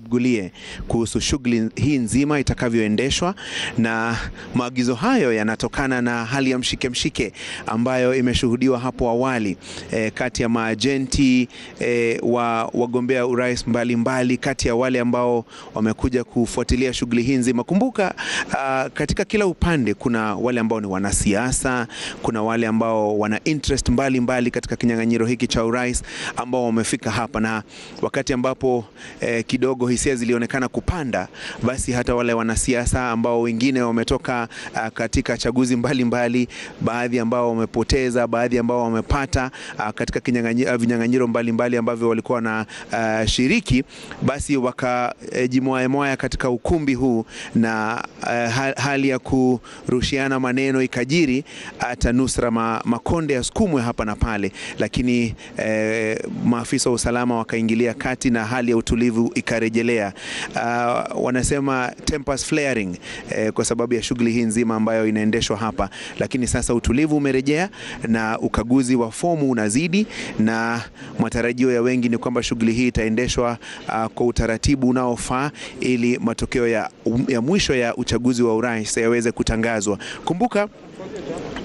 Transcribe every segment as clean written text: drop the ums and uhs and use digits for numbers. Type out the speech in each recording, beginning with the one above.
Bugulie kuhusu shughuli hii nzima itakavyoendeshwa, na maagizo hayo yanatokana na hali ya mshike ambayo imeshuhudiwa hapo awali kati ya maajenti wa wagombea urais mbalimbali, kati ya wale ambao wamekuja kufuatilia shughuli hii nzima. Kumbuka katika kila upande kuna wale ambao ni wanasiasa, kuna wale ambao wana interest mbalimbali katika kinyang'anyiro hiki cha urais ambao wamefika hapa, na wakati ambapo kidogo hisia zilionekana kupanda, basi hata wale wanasiasa ambao wengine wametoka katika chaguzi mbalimbali, baadhi ambao wamepoteza, baadhi ambao wamepata katika vinyang'anyiro mbalimbali ambavyo walikuwa na shiriki, basi wakajimoya katika ukumbi huu, na hali ya kurushiana maneno ikajiri, hata nusra makonde yasukumwe hapa na pale, lakini maafisa wa usalama wakaingilia kati na hali ya utulivu ikarejelea. Wanasema tempers flaring kwa sababu ya shughuli hii nzima ambayo inaendeshwa hapa, lakini sasa utulivu umerejea na ukaguzi wa fomu unazidi, na matarajio ya wengi ni kwamba shughuli hii itaendeshwa kwa utaratibu unaofaa ili matokeo ya mwisho ya uchaguzi wa urais yaweze kutangazwa. Kumbuka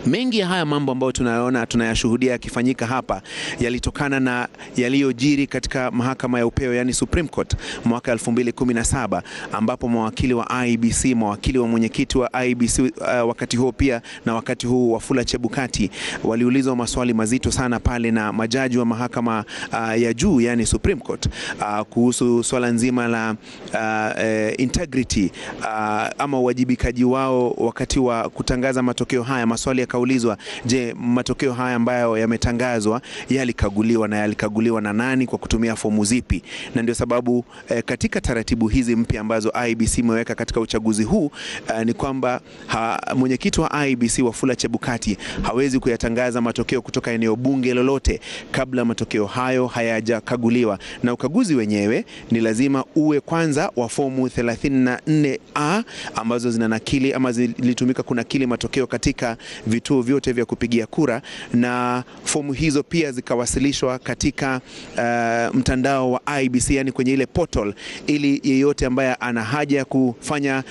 mengi ya haya mambo ambayo tunayashuhudia yakifanyika hapa yalitokana na yaliyojiri katika mahakama ya upeo, yani Supreme Court mwaka 2017, ambapo mawakili wa IEBC, mawakili wa mwenyekiti wa IEBC wakati huo pia na wakati huu Wafula Chebukati, waliulizwa maswali mazito sana pale na majaji wa mahakama ya juu, yani Supreme Court, kuhusu swala nzima la integrity ama uwajibikaji wao wakati wa kutangaza matokeo haya. Maswali yakaulizwa, je, matokeo haya ambayo yametangazwa yalikaguliwa na nani, kwa kutumia fomu zipi? Na ndio sababu katika taratibu hizi mpya ambazo IEBC imeweka katika uchaguzi huu ni kwamba mwenyekiti wa IEBC Wafula Chebukati hawezi kuyatangaza matokeo kutoka eneo bunge lolote kabla matokeo hayo hayajakaguliwa, na ukaguzi wenyewe ni lazima uwe kwanza wa fomu 34A ambazo zinanakili ama zilitumika kunakili matokeo katika vituo vyote vya kupigia kura, na fomu hizo pia zikawasilishwa katika mtandao wa IEBC, yani kwenye ile portal, ili yeyote ambaye ana haja ya kufanya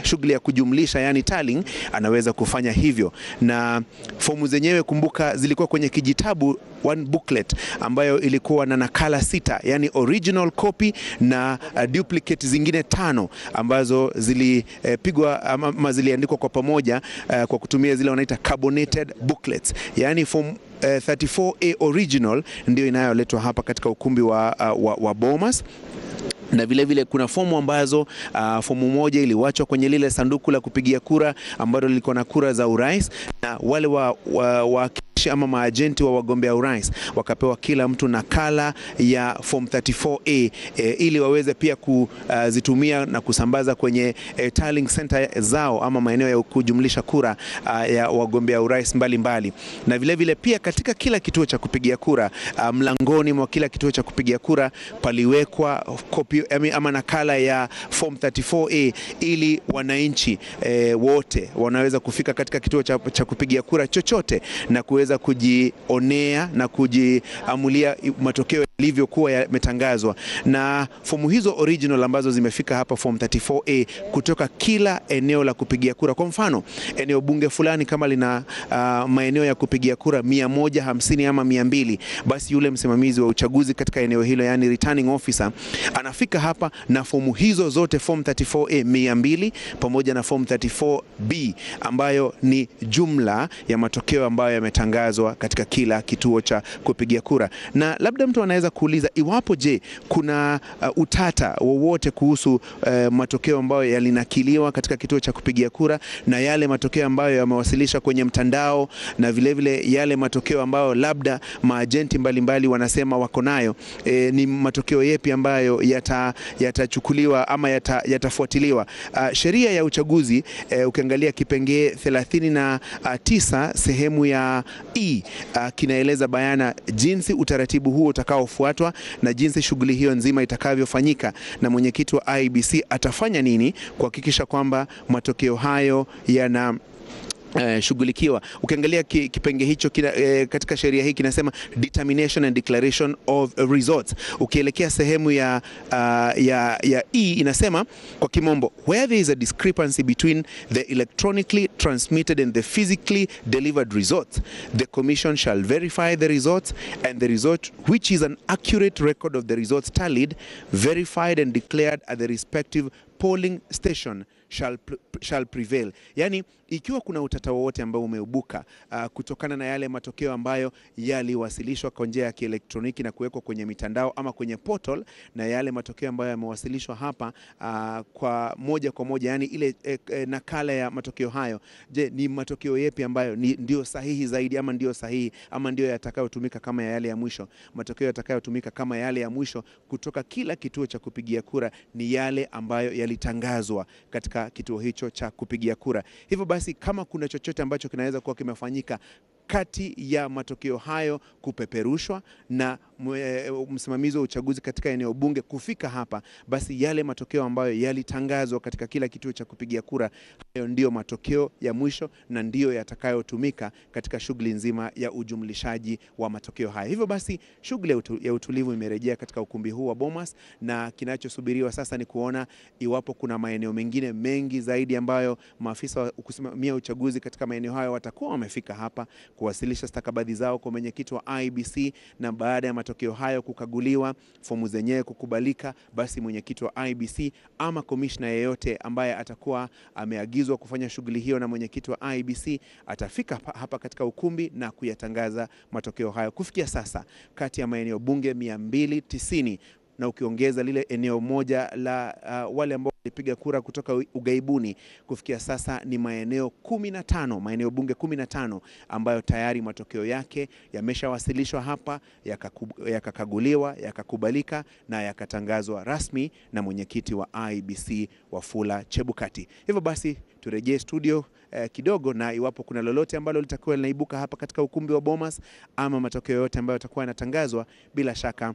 shughuli ya kujumlisha, yani tallying, anaweza kufanya hivyo. Na fomu zenyewe, kumbuka, zilikuwa kwenye kijitabu, one booklet, ambayo ilikuwa na nakala 6, yani original copy na duplicate zingine 5 ambazo zilipigwa ama ziliandikwa kwa pamoja kwa kutumia zile wanaita carbonated booklets, yani form 34A original ndio inayoletwa hapa katika ukumbi wa Bomas. Na vile vile kuna fomu ambazo fomu moja iliwachwa kwenye lile sanduku la kupigia kura ambalo lilikuwa na kura za urais, na wale wa ama maajenti wa wagombea urais wakapewa kila mtu nakala ya form 34A ili waweze pia kuzitumia na kusambaza kwenye tallying center zao ama maeneo ya kujumlisha kura ya wagombea urais mbalimbali. Na vile vile pia katika kila kituo cha kupigia kura, mlangoni mwa kila kituo cha kupigia kura paliwekwa copy ama nakala ya form 34A ili wananchi wote wanaweza kufika katika kituo cha kupigia kura chochote na kuweza kujionea na kujiamulia matokeo yalivyokuwa yametangazwa. Na fomu hizo original ambazo zimefika hapa, form 34A, kutoka kila eneo la kupigia kura. Kwa mfano, eneo bunge fulani kama lina maeneo ya kupigia kura 150 ama 200, basi yule msimamizi wa uchaguzi katika eneo hilo, yani returning officer, anafika hapa na fomu hizo zote, form 34A 200 pamoja na form 34B, ambayo ni jumla ya matokeo ambayo yametangazwa katika kila kituo cha kupigia kura. Na labda mtu anaweza kuuliza iwapo, je, kuna utata wowote kuhusu matokeo ambayo yalinakiliwa katika kituo cha kupigia kura na yale matokeo ambayo yamewasilisha kwenye mtandao, na vile vile yale matokeo ambayo labda maajenti mbalimbali wanasema wako nayo, ni matokeo yepi ambayo yatachukuliwa ama yatafuatiliwa? Sheria ya uchaguzi, ukiangalia kipengee 39 sehemu ya kinaeleza bayana jinsi utaratibu huo utakaofuatwa na jinsi shughuli hiyo nzima itakavyofanyika, na mwenyekiti wa IEBC atafanya nini kuhakikisha kwamba matokeo hayo shughulikiwa. Ukiangalia kipenge hicho katika sheria hii kinasema determination and declaration of results. Ukielekea sehemu ya E inasema kwa kimombo, where there is a discrepancy between the electronically transmitted and the physically delivered results, the commission shall verify the results, and the result, which is an accurate record of the results tallied, verified and declared at the respective polling station, shall prevail. Yani, ikiwa kuna utata wowote ambao umeubuka kutokana na yale matokeo ambayo yaliwasilishwa kwa njia ya kielektroniki na kuwekwa kwenye mitandao ama kwenye portal, na yale matokeo ambayo yamewasilishwa hapa kwa moja, yani ile nakala ya matokeo hayo, je, ni matokeo yepi ambayo ndio sahihi zaidi, ama ndio sahihi, ama ndio yatakayotumika kama yale ya mwisho? Matokeo yatakayotumika kama yale ya mwisho kutoka kila kituo cha kupigia kura ni yale ambayo yalitangazwa katika kituo hicho cha kupigia kura. Hivyo basi, kama kuna chochote ambacho kinaweza kuwa kimefanyika kati ya matokeo hayo kupeperushwa na msimamizi wa uchaguzi katika eneo bunge kufika hapa, basi yale matokeo ambayo yalitangazwa katika kila kituo cha kupigia kura, hayo ndio matokeo ya mwisho na ndio yatakayotumika katika shughuli nzima ya ujumlishaji wa matokeo haya. Hivyo basi, shughuli ya utulivu imerejea katika ukumbi huu wa Bomas, na kinachosubiriwa sasa ni kuona iwapo kuna maeneo mengine mengi zaidi ambayo maafisa wa kusimamia uchaguzi katika maeneo hayo watakuwa wamefika hapa kuwasilisha stakabadhi zao kwa mwenyekiti wa IEBC, na baada ya matokeo hayo kukaguliwa, fomu zenyewe kukubalika, basi mwenyekiti wa IEBC ama komishna yeyote ambaye atakuwa ameagizwa kufanya shughuli hiyo na mwenyekiti wa IEBC atafika hapa katika ukumbi na kuyatangaza matokeo hayo. Kufikia sasa, kati ya maeneo bunge 290 na ukiongeza lile eneo moja la wale ambao walipiga kura kutoka ugaibuni, kufikia sasa ni maeneo 15, maeneo bunge 15 ambayo tayari matokeo yake yameshawasilishwa hapa, yakakaguliwa, yakakubalika na yakatangazwa rasmi na mwenyekiti wa IEBC Wafula Chebukati. Hivyo basi, turejee studio kidogo, na iwapo kuna lolote ambalo litakuwa linaibuka hapa katika ukumbi wa Bomas ama matokeo yote ambayo yatakuwa yanatangazwa, bila shaka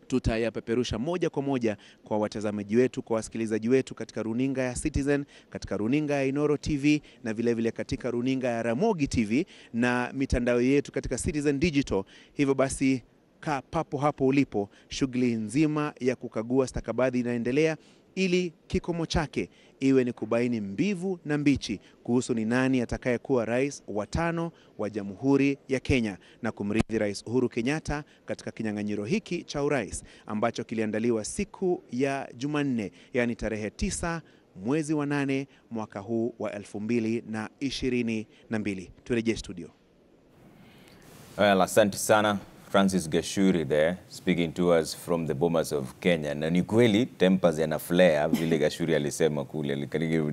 tutayapeperusha moja kwa moja kwa watazamaji wetu, kwa wasikilizaji wetu katika runinga ya Citizen, katika runinga ya Inoro TV, na vile vile katika runinga ya Ramogi TV na mitandao yetu katika Citizen Digital. Hivyo basi, kaa papo hapo ulipo, shughuli nzima ya kukagua stakabadhi inaendelea, ili kikomo chake iwe ni kubaini mbivu na mbichi kuhusu ni nani atakayekuwa rais wa 5 wa Jamhuri ya Kenya na kumrithi Rais Uhuru Kenyatta katika kinyang'anyiro hiki cha urais ambacho kiliandaliwa siku ya Jumanne, yani tarehe 9 mwezi wa 8 mwaka huu wa 2022. Turejee studio. Well, asante sana. Francis Gachuri there, speaking to us from the Bomas of Kenya. Na ni kweli tempers yana flare, vile Gachuri alisema kule.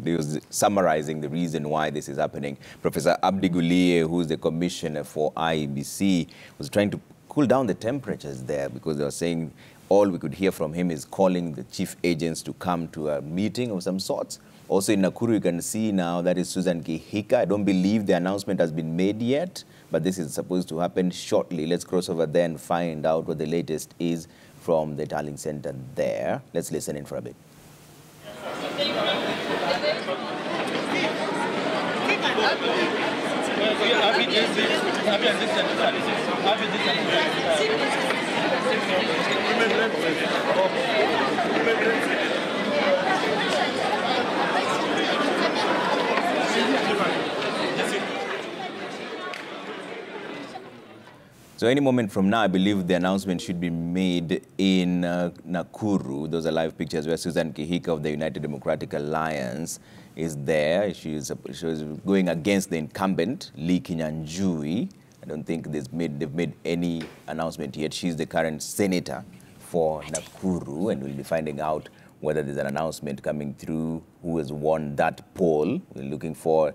He was summarizing the reason why this is happening. Professor Abdi Guliye, who's the commissioner for IEBC, was trying to cool down the temperatures there, because they were saying all we could hear from him is calling the chief agents to come to a meeting of some sorts. Also in Nakuru, you can see now that is Susan Kihika. I don't believe the announcement has been made yet, but this is supposed to happen shortly. Let's cross over there and find out what the latest is from the Darling Center there. Let's listen in for a bit. So any moment from now, I believe the announcement should be made in Nakuru. Those are live pictures where Susan Kihika of the United Democratic Alliance is there. She's going against the incumbent, Lee Kinyanjui. I don't think they've made any announcement yet. She's the current senator for Nakuru, and we'll be finding out whether there's an announcement coming through who has won that poll. We're looking for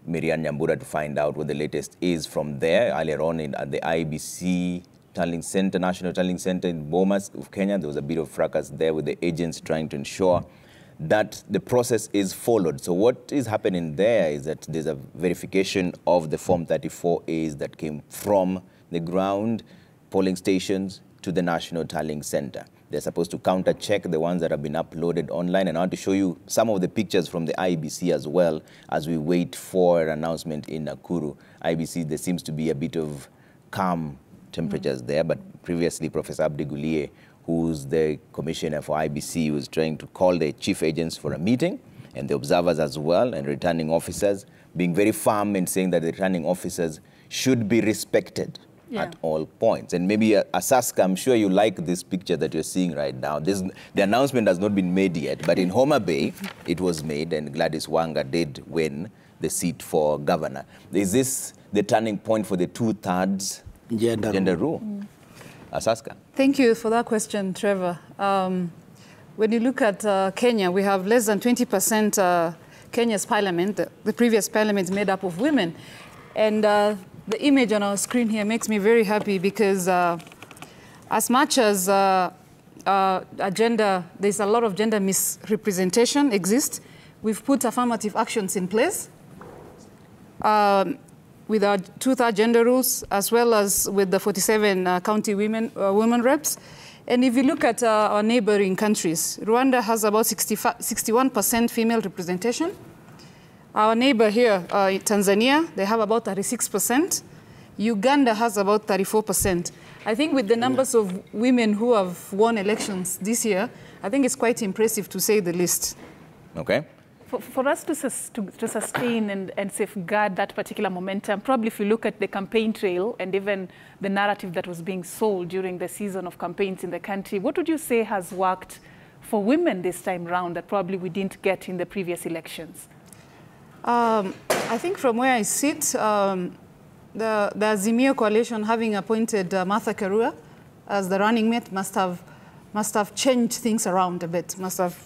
Miriam Nyambura to find out what the latest is from there. Earlier on at the IEBC Tallying Center, National Tallying Center in Bomas of Kenya, there was a bit of fracas there with the agents trying to ensure that the process is followed. So what is happening there is that there's a verification of the Form 34As that came from the ground, polling stations, to the National Tallying Center. They're supposed to counter-check the ones that have been uploaded online. And I want to show you some of the pictures from the IEBC as well as we wait for an announcement in Nakuru. IEBC, there seems to be a bit of calm temperatures there, but previously Professor Abdi Guliye, who's the commissioner for IEBC, was trying to call the chief agents for a meeting, and the observers as well, and returning officers, being very firm in saying that the returning officers should be respected at all points. And maybe Asaska, I'm sure you like this picture that you're seeing right now. The announcement has not been made yet, but in Homa Bay, it was made, and Gladys Wanga did win the seat for governor. Is this the turning point for the 2/3 gender rule? Asaska. Thank you for that question, Trevor. When you look at Kenya, we have less than 20% Kenya's parliament. The previous parliament is made up of women. And the image on our screen here makes me very happy because as much as there's a lot of gender misrepresentation exists, we've put affirmative actions in place with our 2/3 gender rules, as well as with the 47 county women reps. And if you look at our neighboring countries, Rwanda has about 61% female representation. Our neighbor here, Tanzania, they have about 36%. Uganda has about 34%. I think with the numbers of women who have won elections this year, I think it's quite impressive to say the least. Okay. For us to sustain and safeguard that particular momentum, probably if you look at the campaign trail and even the narrative that was being sold during the season of campaigns in the country, what would you say has worked for women this time round that probably we didn't get in the previous elections? I think from where I sit, the Azimio coalition having appointed Martha Karua as the running mate must have changed things around a bit, must have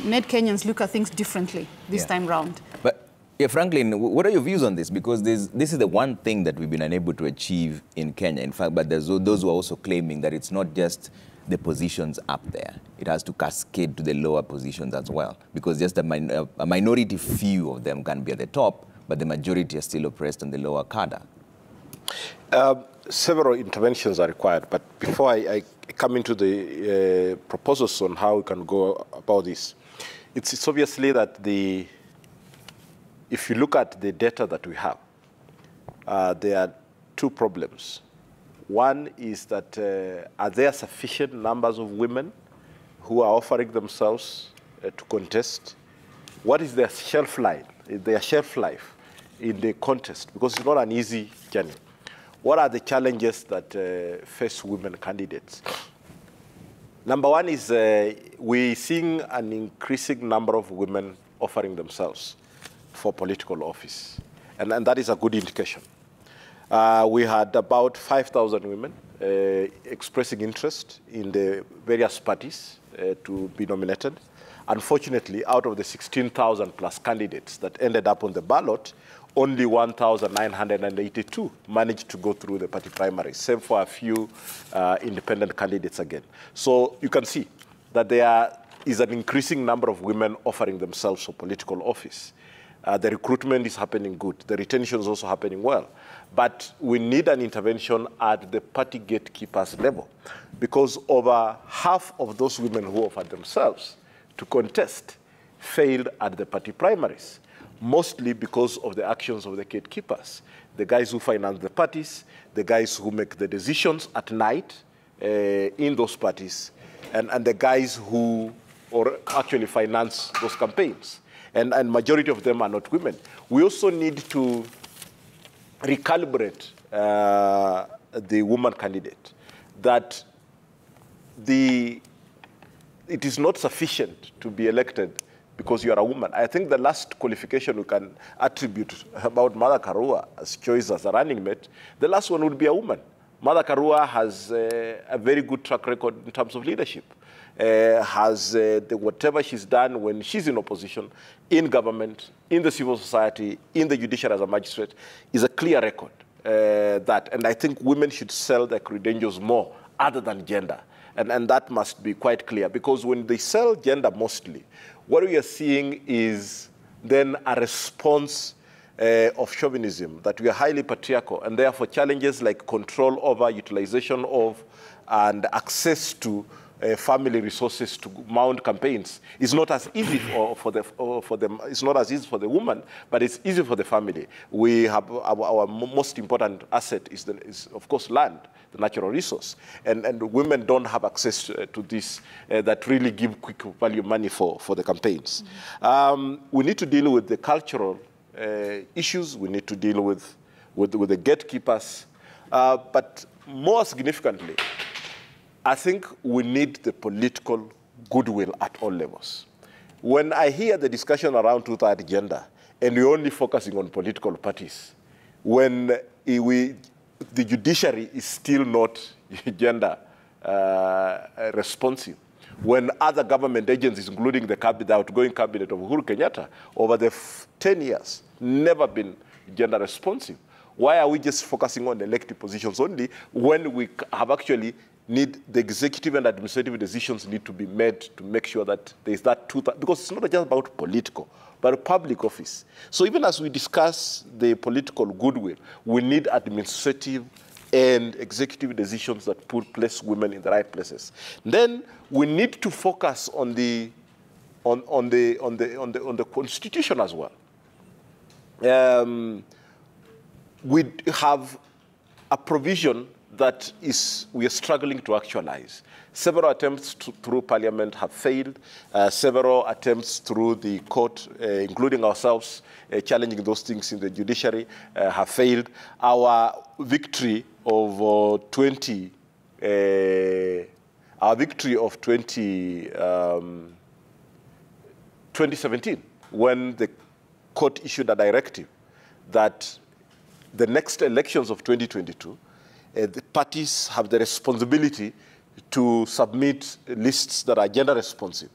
made Kenyans look at things differently this time round. But Franklin, what are your views on this? Because this is the one thing that we've been unable to achieve in Kenya. In fact, but there's those who are also claiming that it's not just the positions up there. It has to cascade to the lower positions as well, because just a minority few of them can be at the top, but the majority are still oppressed on the lower cadre. Several interventions are required, but before I come into the proposals on how we can go about this, it's obviously that if you look at the data that we have, there are two problems. One is that are there sufficient numbers of women who are offering themselves to contest? What is their shelf life in the contest? Because it's not an easy journey. What are the challenges that face women candidates? Number one is we're seeing an increasing number of women offering themselves for political office, and that is a good indication. We had about 5,000 women expressing interest in the various parties to be nominated. Unfortunately, out of the 16,000 plus candidates that ended up on the ballot, only 1,982 managed to go through the party primaries, same for a few independent candidates again. So you can see that there is an increasing number of women offering themselves for political office. The recruitment is happening good. The retention is also happening well. But we need an intervention at the party gatekeepers level, because over half of those women who offered themselves to contest failed at the party primaries, mostly because of the actions of the gatekeepers, the guys who finance the parties, the guys who make the decisions at night in those parties, and the guys who actually finance those campaigns. And majority of them are not women. We also need to recalibrate the woman candidate, that it is not sufficient to be elected because you are a woman. I think the last qualification we can attribute about Martha Karua's choice as a running mate, the last one would be a woman. Martha Karua has a very good track record in terms of leadership. Whatever she's done when she's in opposition, in government, in the civil society, in the judiciary as a magistrate, is a clear record. And I think women should sell their credentials more other than gender. And that must be quite clear, because when they sell gender mostly, what we are seeing is then a response of chauvinism, that we are highly patriarchal, and therefore challenges like control over utilization of and access to family resources to mount campaigns is not as easy for them. It's not as easy for the woman, but it's easy for the family. We have our most important asset is of course land, the natural resource, and women don't have access to this that really give quick value money for the campaigns. We need to deal with the cultural issues. We need to deal with the gatekeepers, but more significantly, I think we need the political goodwill at all levels. When I hear the discussion around two-third gender, and we're only focusing on political parties, when the judiciary is still not gender responsive, when other government agencies, including the outgoing cabinet of Uhuru Kenyatta, over the 10 years, never been gender responsive, why are we just focusing on elected positions only when we have actually need the executive and administrative decisions need to be made to make sure that there is that because it's not just about political, but public office. So even as we discuss the political goodwill, we need administrative and executive decisions that place women in the right places. Then we need to focus on the constitution as well. We have a provision that we are struggling to actualize. Several attempts through Parliament have failed. Several attempts through the court, including ourselves, challenging those things in the judiciary, have failed. Our victory of 2017, when the court issued a directive that the next elections of 2022, the parties have the responsibility to submit lists that are gender responsive,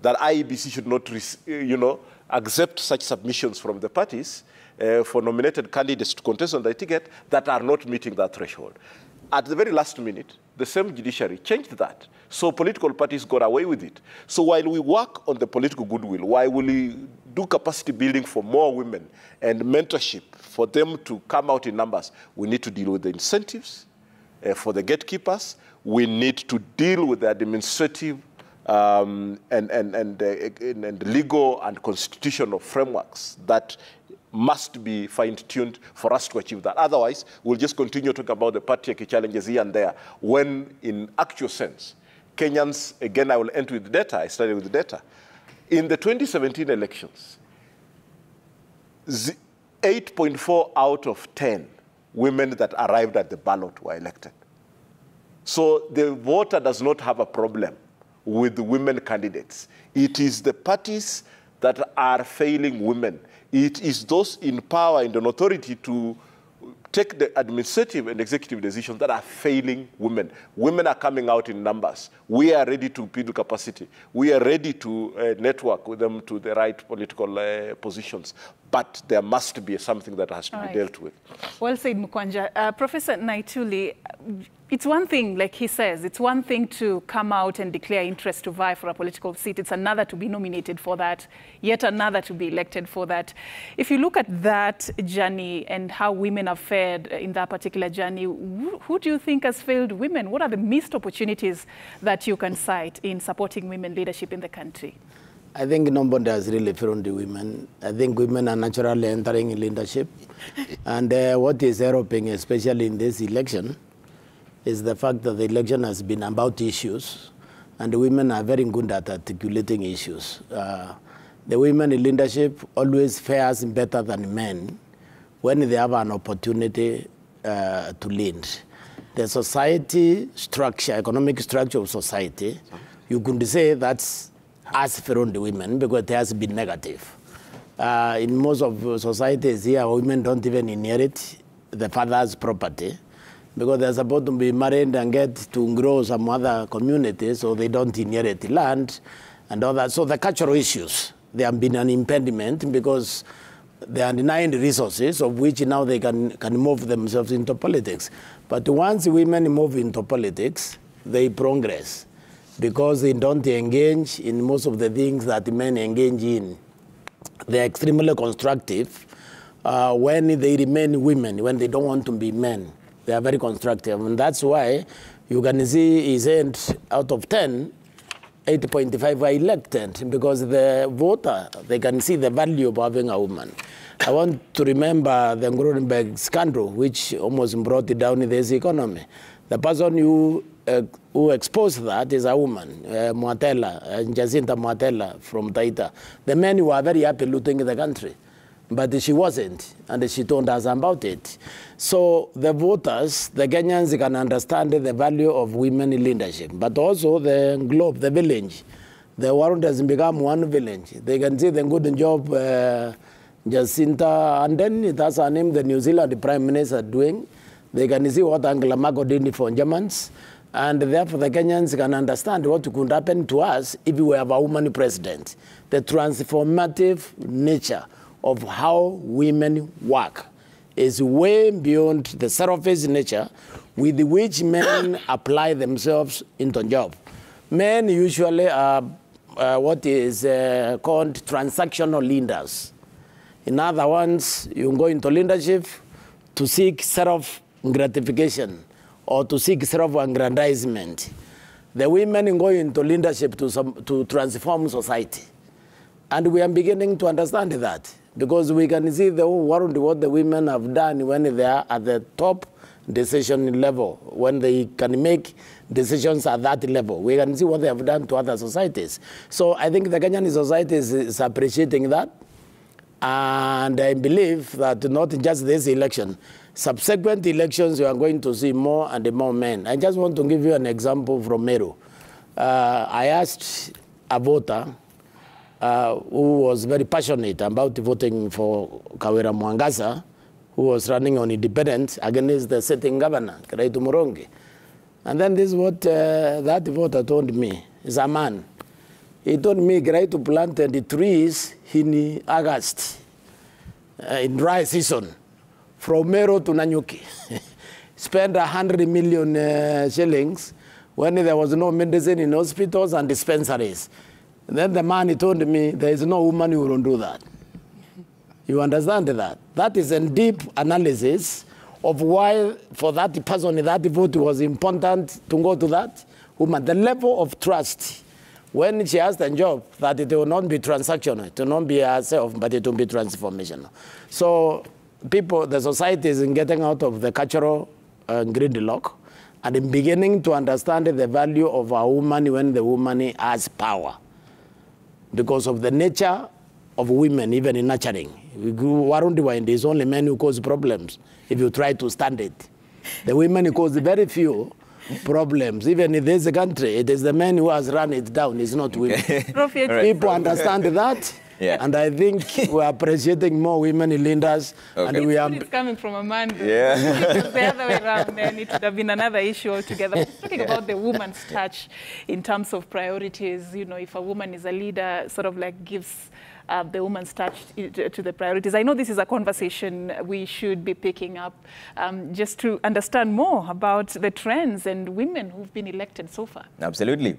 that IEBC should not, accept such submissions from the parties for nominated candidates to contest on the ticket that are not meeting that threshold. At the very last minute, the same judiciary changed that. So political parties got away with it. So while we work on the political goodwill, while we do capacity building for more women and mentorship for them to come out in numbers, we need to deal with the incentives for the gatekeepers. We need to deal with the administrative and legal and constitutional frameworks that must be fine-tuned for us to achieve that. Otherwise, we'll just continue talking about the patriarchy challenges here and there, when in actual sense, Kenyans, again, I will end with data. I started with the data. In the 2017 elections, 8.4 out of 10 women that arrived at the ballot were elected. So the voter does not have a problem with the women candidates. It is the parties that are failing women. It is those in power and in authority to take the administrative and executive decisions that are failing women. Women are coming out in numbers. We are ready to build capacity. We are ready to network with them to the right political positions. But there must be something that has to be dealt with. Well said, Mukwanja. Professor Naituli, it's one thing, like he says, it's one thing to come out and declare interest to vie for a political seat. It's another to be nominated for that, yet another to be elected for that. If you look at that journey and how women have fared in that particular journey, who do you think has failed women? What are the missed opportunities that you can cite in supporting women leadership in the country? I think nobody has really found the women. I think women are naturally entering in leadership. And what is helping, especially in this election, is the fact that the election has been about issues, and the women are very good at articulating issues. The women in leadership always fares better than men when they have an opportunity to lead. The society structure, economic structure of society, you could say that's has thrown the women because it has been negative. In most of societies here, women don't even inherit the father's property because they're supposed to be married and get to grow some other community, so they don't inherit the land and all that. So the cultural issues, they have been an impediment because they are denying the resources of which now they can move themselves into politics. But once women move into politics, they progress because they don't engage in most of the things that men engage in. They're extremely constructive. When they remain women, when they don't want to be men, they are very constructive. And that's why You can see he said out of 10, 8.5 are elected because the voter, they can see the value of having a woman. I want to remember the Nuremberg scandal, which almost brought it down in this economy. The person who exposed that is a woman, Jacinta Mwatela from Taita. The men were very happy looting the country, but she wasn't, and she told us about it. So the voters, the Kenyans, can understand the value of women in leadership, but also the globe, the village. The world has become one village. They can see the good job Jacinta, and then that's her name, the New Zealand Prime Minister doing. They can see what Angela Merkel did for Germans, and therefore the Kenyans can understand what could happen to us if we have a woman president. The transformative nature of how women work is way beyond the surface nature with which men apply themselves into job. Men usually are what is called transactional leaders. In other words, you go into leadership to seek self-gratification or to seek self-aggrandizement. The women go into leadership to transform society. And we are beginning to understand that because we can see the whole world what the women have done when they are at the top decision level, when they can make decisions at that level. We can see what they have done to other societies. So I think the Kenyan society is appreciating that. And I believe that not just this election, subsequent elections, you are going to see more and more men. I just want to give you an example from Meru. I asked a voter who was very passionate about voting for Kawira Mwangasa, who was running on independence against the sitting governor, Kiraitu Murongi. And then this is what that voter told me. He's a man. He told me Kiraitu planted the trees in August, in dry season, from Meru to Nanyuki. Spent 100 million shillings when there was no medicine in hospitals and dispensaries. And then the man, he told me, there is no woman who will do that. You understand that? That is a deep analysis of why, for that person, that vote was important to go to that woman. The level of trust, when she has the job, that it will not be transactional, it will not be herself, but it will be transformational. So people, the society is getting out of the cultural gridlock and beginning to understand the value of a woman when the woman has power. Because of the nature of women, even in nurturing. It is only men who cause problems if you try to stand it. The women cause very few problems. Even in this country, it is the men who has run it down, it's not women. People understand that. Yeah. And I think we are appreciating more women in leaders. Okay. And we are. It's coming from Amanda. Yeah. It was the other way around, then it would have been another issue altogether. We're talking about the woman's touch in terms of priorities. You know, if a woman is a leader, sort of like gives the woman's touch to the priorities. I know this is a conversation we should be picking up just to understand more about the trends and women who've been elected so far. Absolutely.